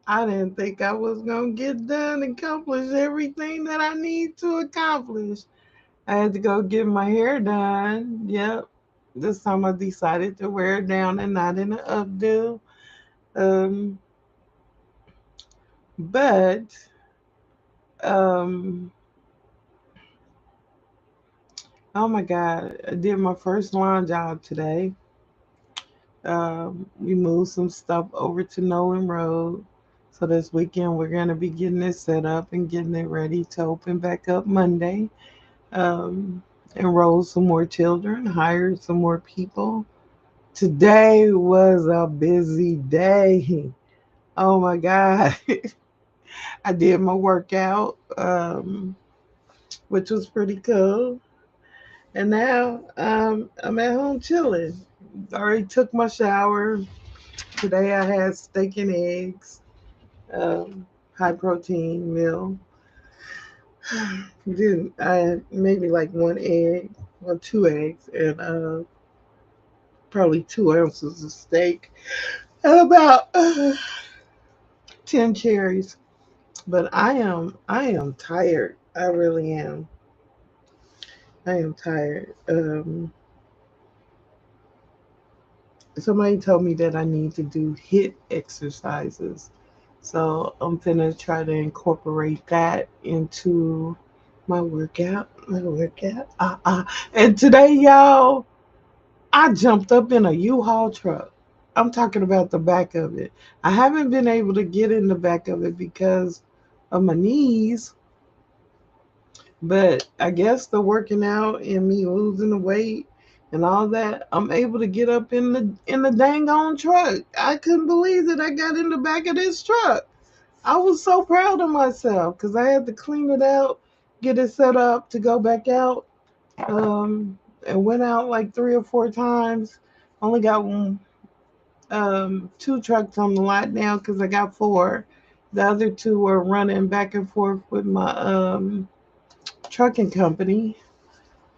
I didn't think I was going to get done and accomplish everything that I need to accomplish. I had to go get my hair done. Yep. This time I decided to wear it down and not in an updo. Um, but um, oh my God, I did my first lawn job today. We moved some stuff over to Nolan Road. So this weekend we're gonna be getting it set up and getting it ready to open back up Monday. Um, Enroll some more children, hire some more people. Today was a busy day. Oh my God. I did my workout, which was pretty cool. And now I'm at home chilling. I already took my shower. Today I had steak and eggs, um, high protein meal. Dude, I had maybe like one egg, well, two eggs, and probably 2 ounces of steak, and about 10 cherries. But I am tired. I really am. I am tired. Somebody told me that I need to do HIIT exercises. So I'm gonna try to incorporate that into my workout. My workout. And today, y'all, I jumped up in a U-Haul truck. I'm talking about the back of it. I haven't been able to get in the back of it because of my knees, but I guess the working out and me losing the weight and all that, I'm able to get up in the dang on truck. I couldn't believe that I got in the back of this truck. I was so proud of myself because I had to clean it out, get it set up to go back out. Um, and went out like 3 or 4 times. Only got two trucks on the lot now because I got four. The other two were running back and forth with my trucking company.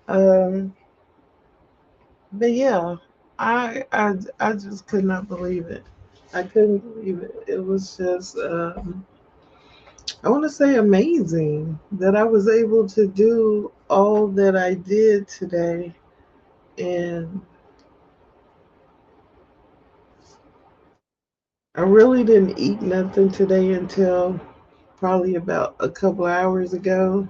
Um, but yeah, I just could not believe it. I couldn't believe it. It was just I want to say amazing that I was able to do all that I did today, and I really didn't eat nothing today until probably about a couple hours ago,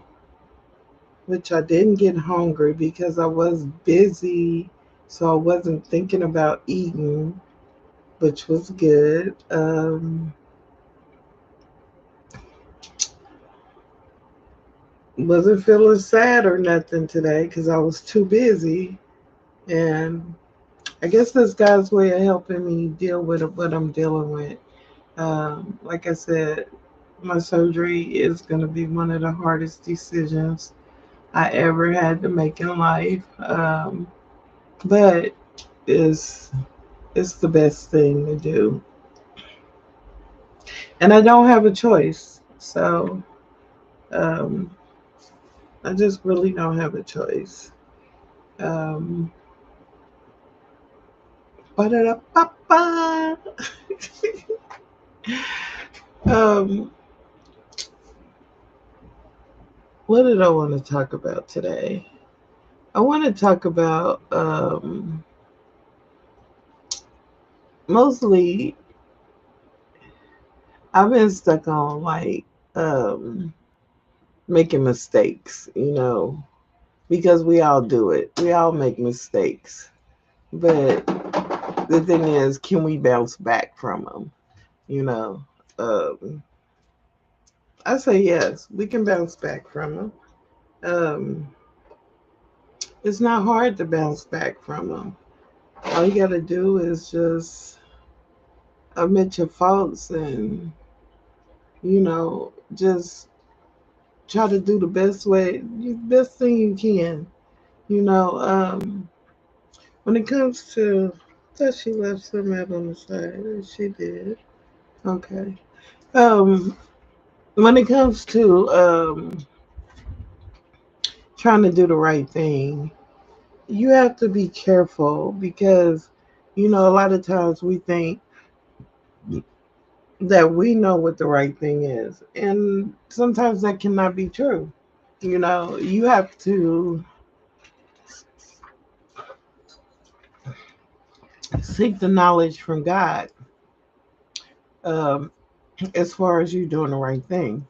which I didn't get hungry because I was busy, so I wasn't thinking about eating, which was good. Wasn't feeling sad or nothing today because I was too busy, and I guess this guy's way of helping me deal with what I'm dealing with. Like I said, my surgery is going to be one of the hardest decisions I ever had to make in life. But it's it's the best thing to do, and I don't have a choice. So um, I just really don't have a choice. Um, ba-da-da-ba-ba. um, what did I want to talk about today? I want to talk about mostly I've been stuck on like um, making mistakes, because we all do it. We all make mistakes. But the thing is, can we bounce back from them? You know, um, I say yes, we can bounce back from them. Um, it's not hard to bounce back from them. All you got to do is just admit your faults and, just try to do the best thing you can. You know, when it comes to, I thought she left some out on the side. She did. Okay. Um, when it comes to trying to do the right thing, you have to be careful because, a lot of times we think that we know what the right thing is. And sometimes that cannot be true. You have to seek the knowledge from God, um, as far as you doing the right thing.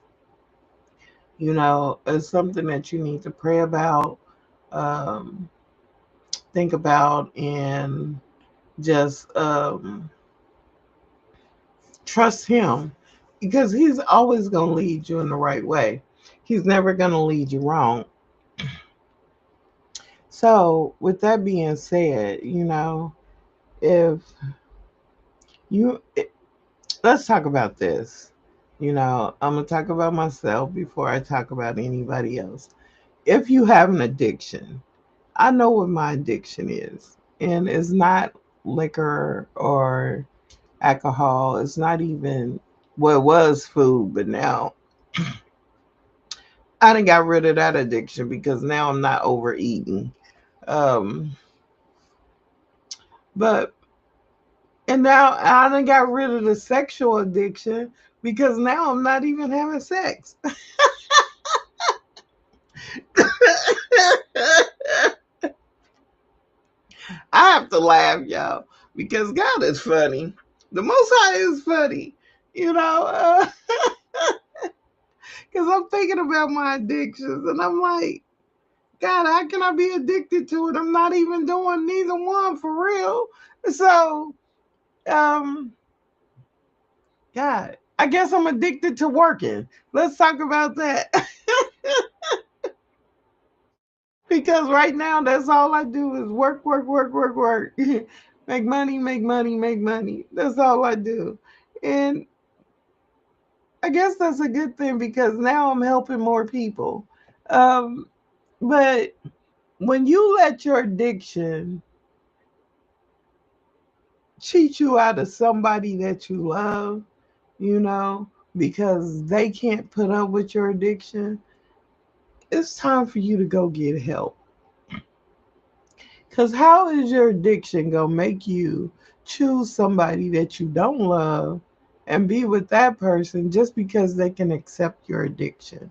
It's something that you need to pray about, um, think about, and just trust Him, because He's always going to lead you in the right way. He's never going to lead you wrong. So, with that being said, if you, let's talk about this. I'm going to talk about myself before I talk about anybody else. If you have an addiction, I know what my addiction is, and it's not liquor or alcohol. It's not even, well, it was food, but now I done got rid of that addiction because now I'm not overeating. Um, but and now I done got rid of the sexual addiction because now I'm not even having sex. I have to laugh, y'all, because God is funny. The Most High is funny, you know, because I'm thinking about my addictions and I'm like, God, how can I be addicted to it? I'm not even doing neither one for real. So, um, God, I guess I'm addicted to working. Let's talk about that. Because right now, that's all I do is work, work, work, work, work. Make money, make money, make money. That's all I do. And I guess that's a good thing because now I'm helping more people. Um, but when you let your addiction cheat you out of somebody that you love, you know, because they can't put up with your addiction, it's time for you to go get help. Because how is your addiction going to make you choose somebody that you don't love and be with that person just because they can accept your addiction?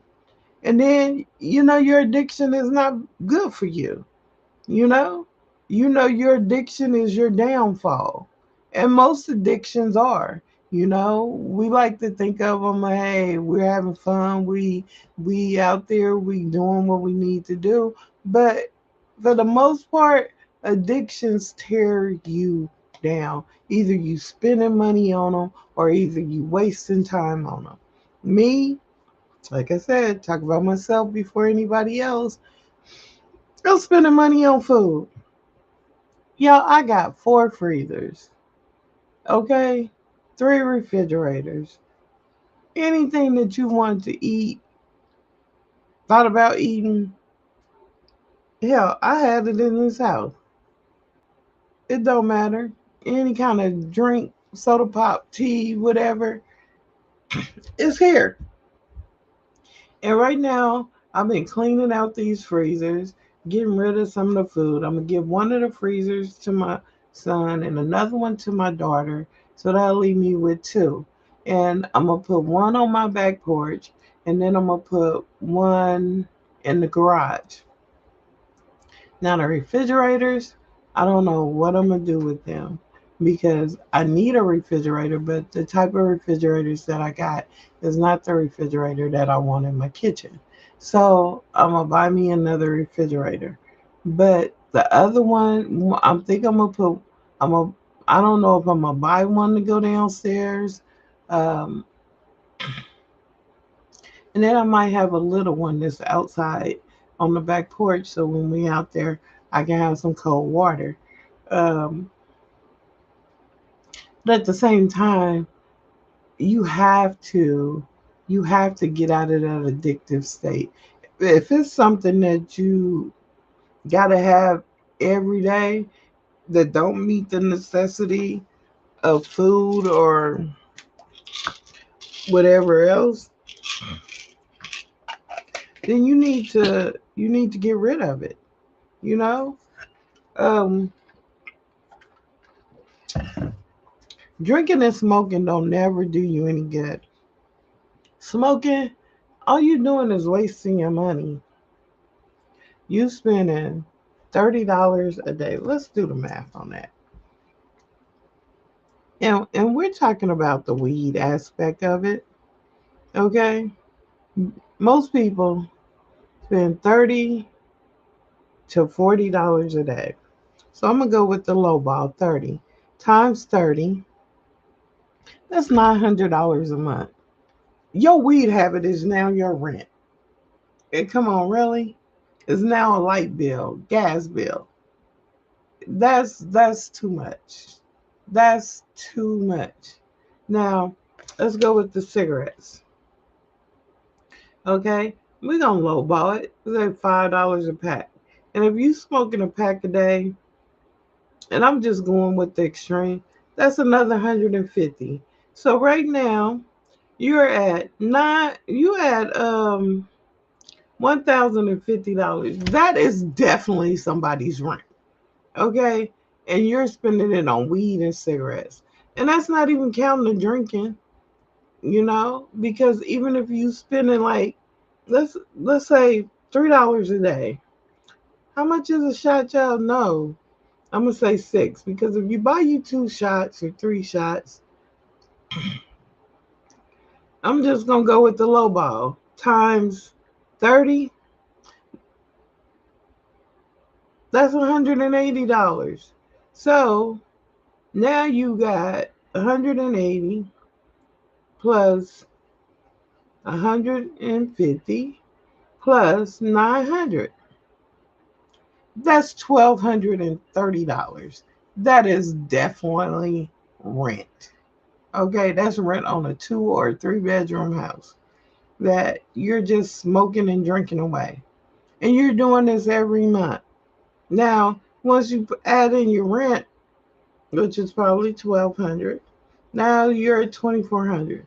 And then, your addiction is not good for you. You know? Your addiction is your downfall. And most addictions are. We like to think of them, hey, we're having fun, we out there, we doing what we need to do. But for the most part, addictions tear you down. Either you spending money on them or either you wasting time on them. Me, like I said, talk about myself before anybody else. I'm spending money on food. Yo, I got 4 freezers, okay? 3 refrigerators. Anything that you want to eat, thought about eating, hell, I had it in this house. It don't matter. Any kind of drink, soda pop, tea, whatever, it's here. And right now, I've been cleaning out these freezers, getting rid of some of the food. I'm gonna give one of the freezers to my son and another one to my daughter, so that'll leave me with 2. And I'm gonna put one on my back porch, and then I'm gonna put one in the garage. Now the refrigerators, I don't know what I'm gonna do with them because I need a refrigerator, but the type of refrigerators that I got is not the refrigerator that I want in my kitchen. So I'm gonna buy me another refrigerator. But the other one, I'm think I'm gonna put. I'm gonna. I don't know if I'm gonna buy one to go downstairs, um, and then I might have a little one that's outside on the back porch, so when we out there, I can have some cold water. Um, but at the same time, you have to you have to get out of that addictive state. If it's something that you gotta have every day that don't meet the necessity of food or whatever else, then you need to get rid of it. You know, um, Drinking and smoking don't never do you any good. Smoking, all you doing is wasting your money. You spending $30 a day. Let's do the math on that. And we're talking about the weed aspect of it. Okay? Most people spend 30 to $40 a day. So I'm gonna go with the low ball, 30 times 30. That's $900 a month. Your weed habit is now your rent. And come on, really? It's now a light bill, gas bill. That's too much. That's too much. Now, let's go with the cigarettes. Okay? We're gonna lowball it. It's like $5 a pack. And if you smoking a pack a day, and I'm just going with the extreme, that's another 150. So right now, you're at $1,050. That is definitely somebody's rent. Okay? And you're spending it on weed and cigarettes. And that's not even counting the drinking, because even if you spending like let's say $3 a day. How much is a shot, child? No. I'm gonna say six, because if you buy you 2 shots or 3 shots, I'm just gonna go with the low ball. Times 30, that's $180. So now you got 180 plus 150 plus 900. That's $1,230. That is definitely rent. Okay, that's rent on a 2 or 3 bedroom house that you're just smoking and drinking away. And you're doing this every month. Now, once you add in your rent, which is probably 1,200, now you're at 2,400.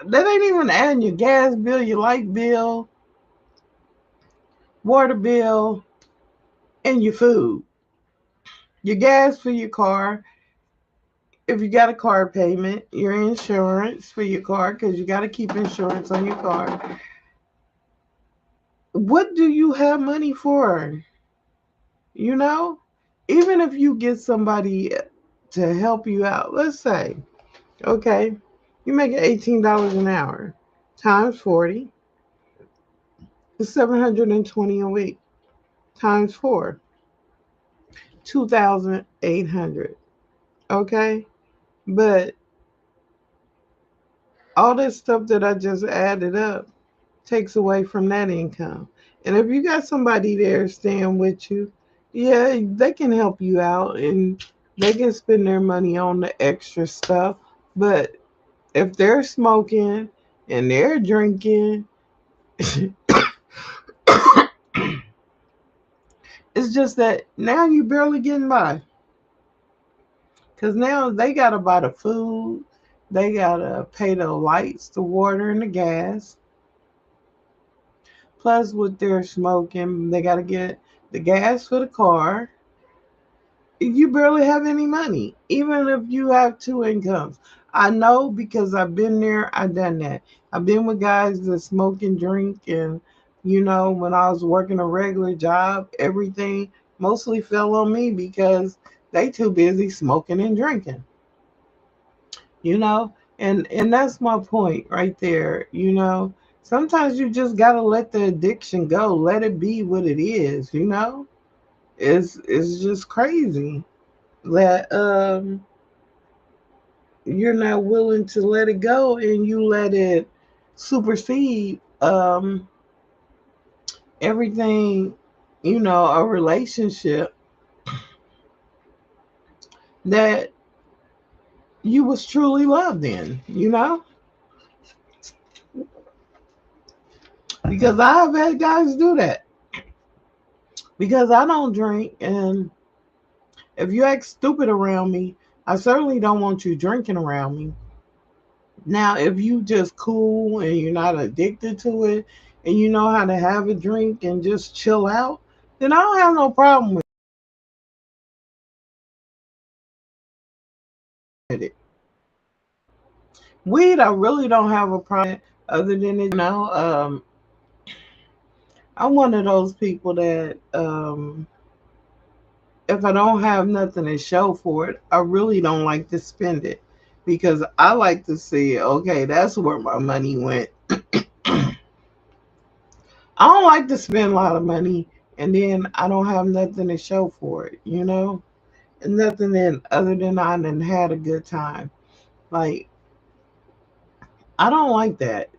That ain't even adding your gas bill, your light bill, water bill, and your food. Your gas for your car, if you got a car payment, your insurance for your car, because you got to keep insurance on your car. What do you have money for? You know? Even if you get somebody to help you out, let's say, okay, you make $18 an hour times 40 is 720 a week times 4, 2,800. Okay? But all this stuff that I just added up takes away from that income. And if you got somebody there staying with you, yeah, they can help you out and they can spend their money on the extra stuff. But if they're smoking and they're drinking, it's just that now you barely getting by. Because now they got to buy the food, they got to pay the lights, the water, and the gas. Plus, with their smoking, they got to get the gas for the car. You barely have any money, even if you have two incomes. I know because I've been there, I've done that. I've been with guys that smoke and drink, and when I was working a regular job, everything mostly fell on me because they too busy smoking and drinking. And that's my point right there. Sometimes you just gotta let the addiction go, let it be what it is. It's just crazy that you're not willing to let it go and you let it supersede everything, a relationship that you was truly loved in. Because I've had guys do that. Because I don't drink, and if you act stupid around me, I certainly don't want you drinking around me. Now, if you just cool and you're not addicted to it and you know how to have a drink and just chill out, then I don't have no problem with it. Weed, I really don't have a problem other than it, I'm one of those people that if I don't have nothing to show for it, I really don't like to spend it because I like to see, okay, that's where my money went. I don't like to spend a lot of money and then I don't have nothing to show for it, And nothing in other than I done had a good time. Like, I don't like that.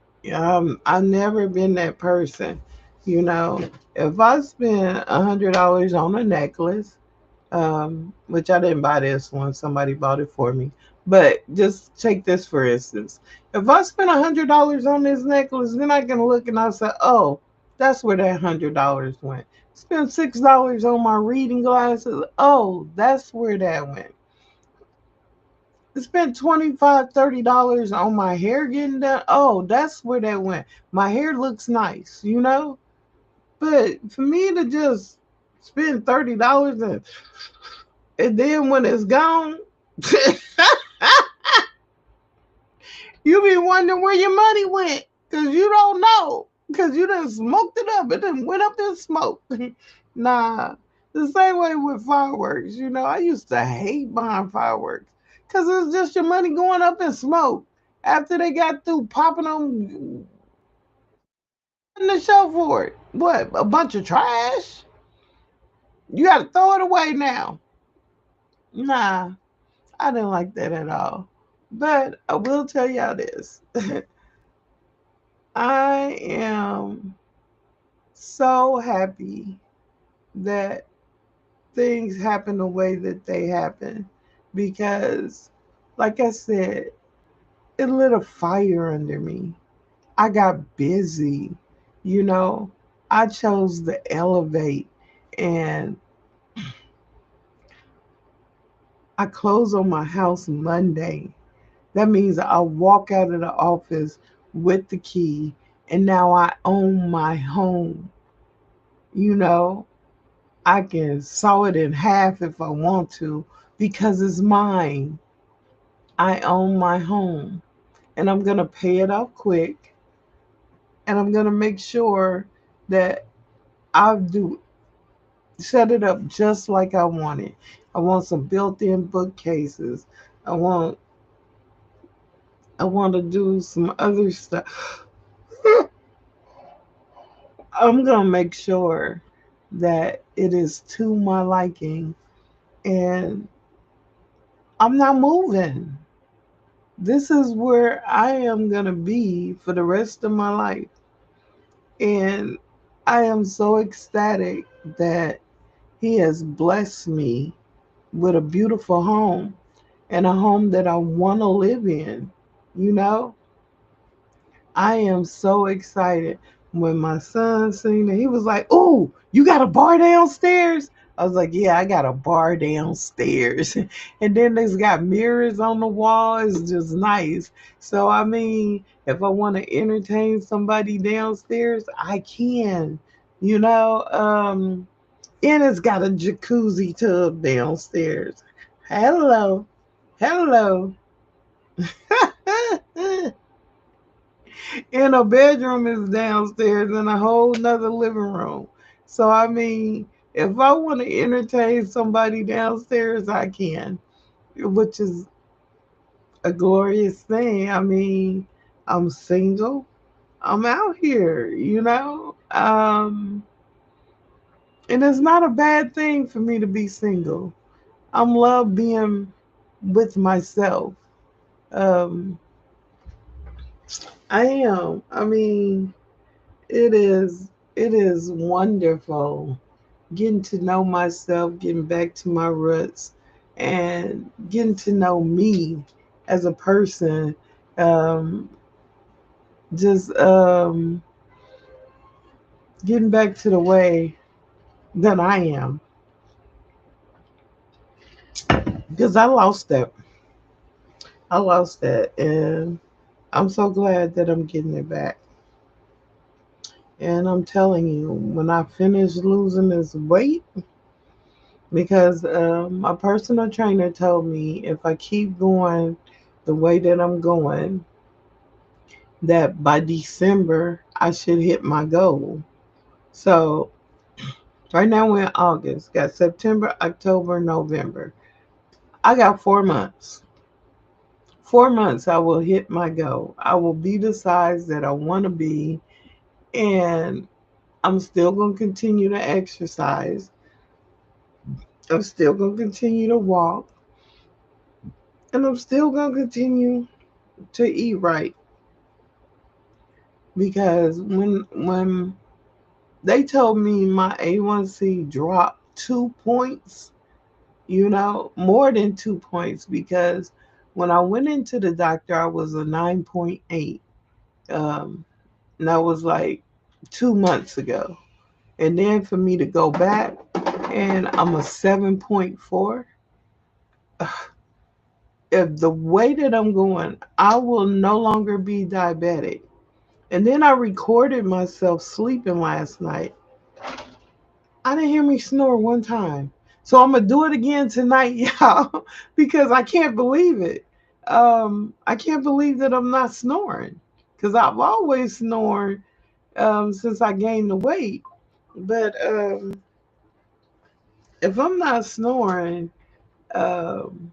I've never been that person. You know, if I spend $100 on a necklace, which I didn't buy this one, somebody bought it for me. But just take this for instance. If I spend $100 on this necklace, then I can look and I say, oh, that's where that $100 went. Spend $6 on my reading glasses. Oh, that's where that went. Spent 25, $30 on my hair getting done. Oh, that's where that went. My hair looks nice. But for me to just spend $30 and then when it's gone, you be wondering where your money went because you don't know because you done smoked it up. It done went up in smoke. Nah, the same way with fireworks. I used to hate buying fireworks because it's just your money going up in smoke. After they got through popping them in the show for it. What? A bunch of trash? You got to throw it away now. Nah, I didn't like that at all. But I will tell y'all this. I am so happy that things happen the way that they happen because, like I said, it lit a fire under me. I got busy, you know. I chose to elevate and I close on my house Monday. That means I walk out of the office with the key and now I own my home. You know, I can saw it in half if I want to because it's mine. I own my home and I'm going to pay it off quick and I'm going to make sure that I do set it up just like I want it. I want some built-in bookcases. I want I want to do some other stuff. I'm going to make sure that it is to my liking and I'm not moving. This is where I am going to be for the rest of my life. And I am so ecstatic that He has blessed me with a beautiful home and a home that I want to live in. You know, I am so excited. When my son seen it, he was like, "Oh, you got a bar downstairs?" I was like, "Yeah, I got a bar downstairs." And then there's got mirrors on the wall. It's just nice. So, I mean, if I want to entertain somebody downstairs, I can, you know. And it's got a jacuzzi tub downstairs. Hello. Hello. And a bedroom is downstairs and a whole nother living room. So I mean, if I want to entertain somebody downstairs, I can, which is a glorious thing. I mean, I'm single. I'm out here. And it's not a bad thing for me to be single. I'm love being with myself. Um, I am. I mean, it is wonderful getting to know myself, getting back to my roots, and getting to know me as a person. Um, just getting back to the way that I am because I lost that. I lost that, and I'm so glad that I'm getting it back. And I'm telling you, when I finish losing this weight, because my personal trainer told me if I keep going the way that I'm going, that by December I should hit my goal. So right now we're in August, got September, October, November. I got 4 months. 4 months I will hit my goal. I will be the size that I want to be, and I'm still going to continue to exercise. I'm still going to continue to walk, and I'm still going to continue to eat right, because when they told me my A1C dropped 2 points, more than 2 points, because when I went into the doctor, I was a 9.8. Um, and that was like 2 months ago. And then for me to go back and I'm a 7.4, if the way that I'm going, I will no longer be diabetic. And then I recorded myself sleeping last night. I didn't hear me snore one time. So I'm gonna do it again tonight, y'all, because I can't believe it. I can't believe that I'm not snoring, because I've always snored since I gained the weight. But if I'm not snoring, um,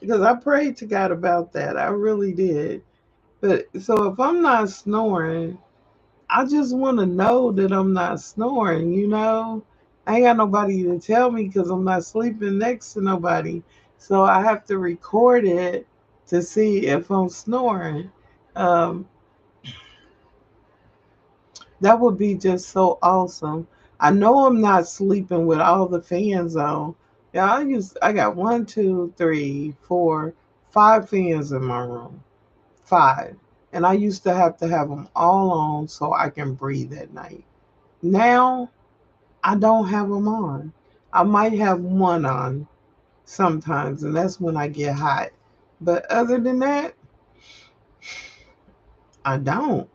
because I prayed to God about that, I really did. But so if I'm not snoring, I just want to know that I'm not snoring. I ain't got nobody to tell me because I'm not sleeping next to nobody. So I have to record it to see if I'm snoring. Um, that would be just so awesome. I know I'm not sleeping with all the fans on. Yeah, I got one, two, three, four, 5 fans in my room. 5. And I used to have them all on so I can breathe at night. Now I don't have them on. I might have one on sometimes, and that's when I get hot. But other than that, I don't.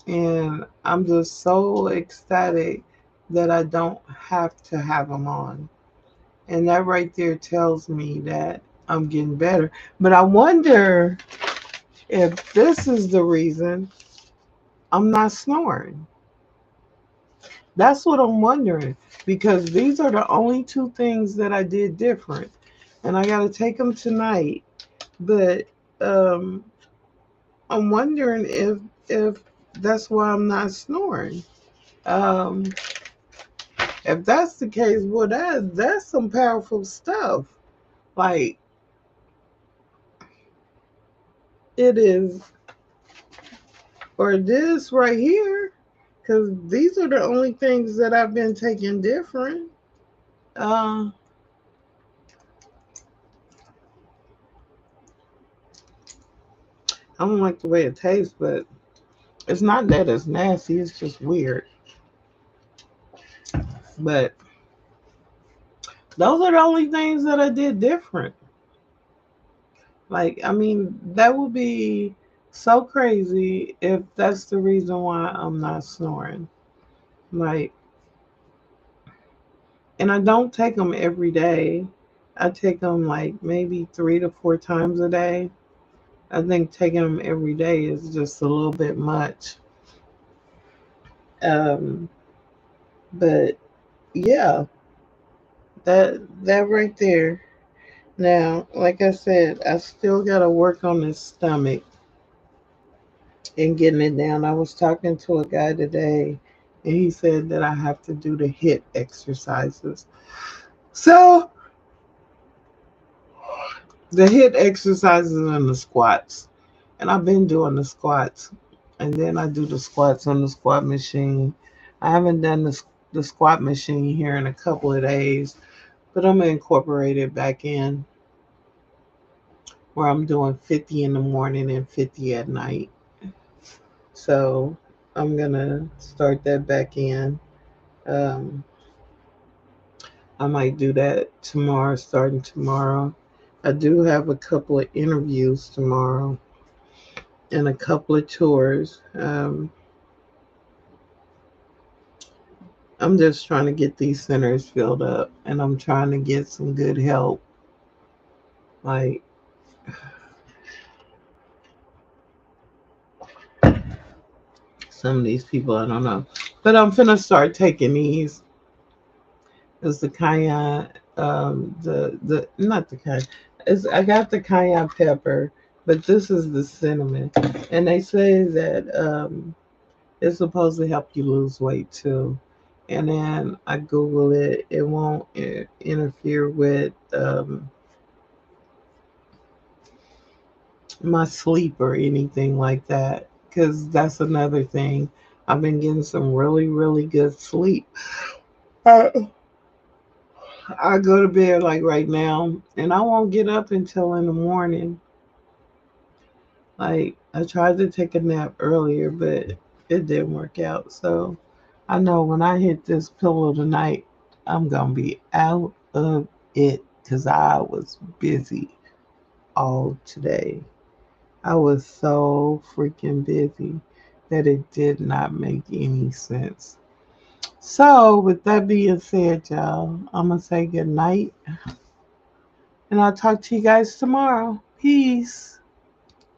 And I'm just so ecstatic that I don't have to have them on. And that right there tells me that I'm getting better. But I wonder if this is the reason I'm not snoring. That's what I'm wondering, because these are the only two things that I did different, and I got to take them tonight. But um, I'm wondering if that's why I'm not snoring. Um, if that's the case, well, that's some powerful stuff. Like, it is, or this right here, because these are the only things that I've been taking different. Uh, I don't like the way it tastes, but it's not that it's nasty. It's just weird. But those are the only things that I did different. Like, I mean, that would be so crazy if that's the reason why I'm not snoring. Like, and I don't take them every day. I take them like maybe 3 to 4 times a day. I think taking them every day is just a little bit much. Um, but yeah, that right there. Now, like I said, I still gotta work on this stomach and getting it down. I was talking to a guy today, and he said that I have to do the hit exercises. So the hit exercises and the squats, and I've been doing the squats, and then I do the squats on the squat machine. I haven't done the squat machine here in a couple of days, but I'm gonna incorporate it back in, where I'm doing 50 in the morning and 50 at night. So I'm gonna start that back in. Um, I might do that tomorrow, starting tomorrow. I do have a couple of interviews tomorrow and a couple of tours. I'm just trying to get these centers filled up, and I'm trying to get some good help. Like, Some of these people, I don't know. But I'm finna start taking these. It's the cayenne, the not the cayenne. It's, I got the cayenne pepper, but this is the cinnamon, and they say that it's supposed to help you lose weight too. And then I Google it; it won't interfere with my sleep or anything like that. Because that's another thing. I've been getting some really, really good sleep. Uh, I go to bed like right now, and I won't get up until in the morning. Like, I tried to take a nap earlier, but it didn't work out. So I know when I hit this pillow tonight, I'm going to be out of it because I was busy all today. I was so freaking busy that it did not make any sense. So, with that being said, y'all, I'm going to say good night and I'll talk to you guys tomorrow. Peace.